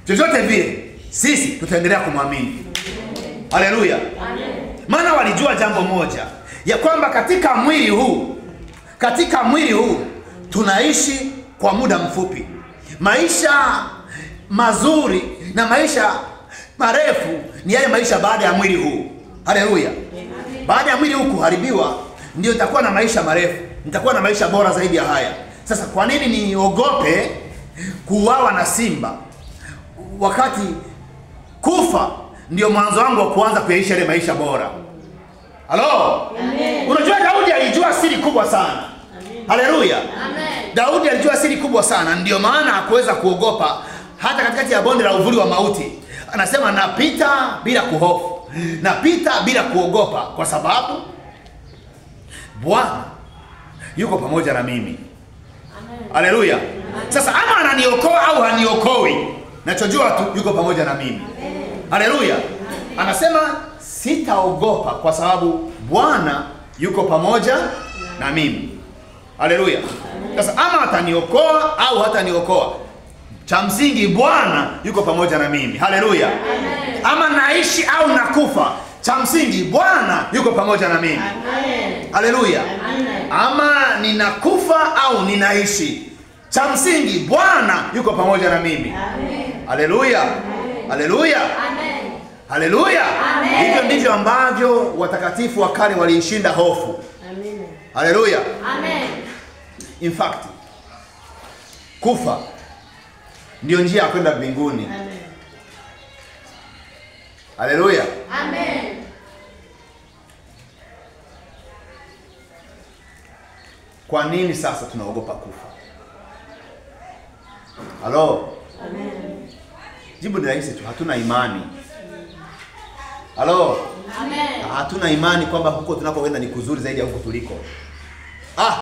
chochote vile sisi tutaendelea kumwamini. Haleluya. Maana walijua jambo moja, ya kwamba katika mwili huu tunaishi kwa muda mfupi. Maisha mazuri na maisha marefu ni yale maisha baada ya mwili huu. Haleluya. Baada ya mwili huu kuharibiwa, ndio nitakuwa na maisha marefu, nitakuwa na maisha bora zaidi ya haya. Sasa kwa nini niogope kuuawa na simba, wakati kufa ndio mwanzo wangu wa kuanza kuishi ile maisha bora? Halo? Amen. Unajua Daudi alijua siri kubwa sana. Haleluya. Amen. Daudi alijua siri kubwa sana, ndio maana hakuweza kuogopa hata katikati ya bonde la uvuli wa mauti. Anasema napita bila kuhofu, napita bila kuogopa, kwa sababu Bwana yuko pamoja na mimi. Haleluya. Sasa ama ananiokoa au haniokoi, nachojua tu yuko pamoja na mimi. Haleluya. Anasema sitaogopa kwa sababu Bwana yuko pamoja na mimi. Haleluya. Sasa ama ataniokoa au hataniokoa, cha msingi Bwana yuko pamoja na mimi. Haleluya. Ama naishi au nakufa, cha msingi Bwana yuko pamoja na mimi. Haleluya. Ama ninakufa au ninaishi, cha msingi Bwana yuko pamoja na mimi. Haleluya. Haleluya. Haleluya. Hivyo ndivyo ambavyo watakatifu wa kale waliishinda hofu. Haleluya. In fact, kufa ndio njia ya kwenda mbinguni. Haleluya. Amen. Kwa nini sasa tunaogopa kufa? Halo? Amen. Jibu ni rahisi tu, hatuna imani. Halo? Amen. Hatuna imani kwamba huko tunakoenda ni kuzuri zaidi ya huko tuliko.